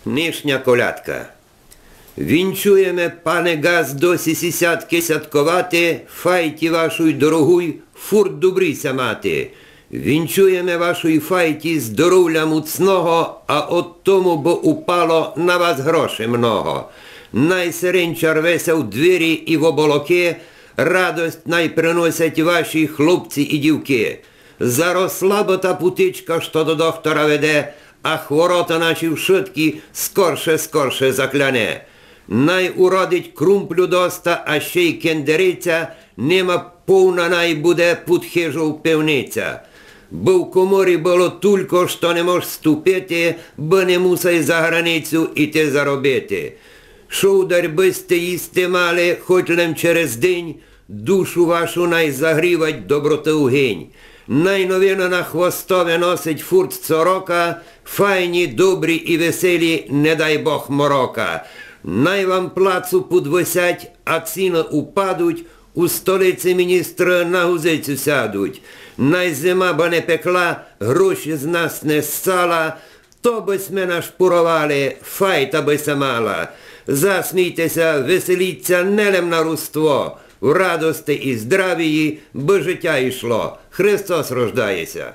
Нишня колядка. Вінчуєме, пане газ, досі сісятки святкувати, файті вашої дорогуй, фурт добрися мати. Вінчуєме вашої файті здоров'я муцного, а от тому, бо упало на вас грошей много. Найсеренча рвеся в двері і в оболоки, радость най приносять ваші хлопці і дівки. Заросла бо та путичка, що до доктора веде, а хворота наші вшитки скорше закляне. Най уродить крумплю доста, а ще й кендериця, нема повна най буде під хижу певниця. Бо в коморі було тільки, що не мож ступити, бо не мусай за границю іти заробити. Шовдар бисте їсти мали, хоч лем через день, душу вашу най загрівать доброти угинь. Найновина на хвостове носить фурт сорока, файні, добрі і веселі, не дай Бог морока. Най вам плацу подвисять, а ціни упадуть, у столиці міністри на гузицю сядуть. Най зима ба не пекла, гроші з нас не ссала, то би сме нашпурували, файта би се мала. Засмійтеся, веселіться, нелем на руство, в радости і здравії, би життя йшло. Христос рождається.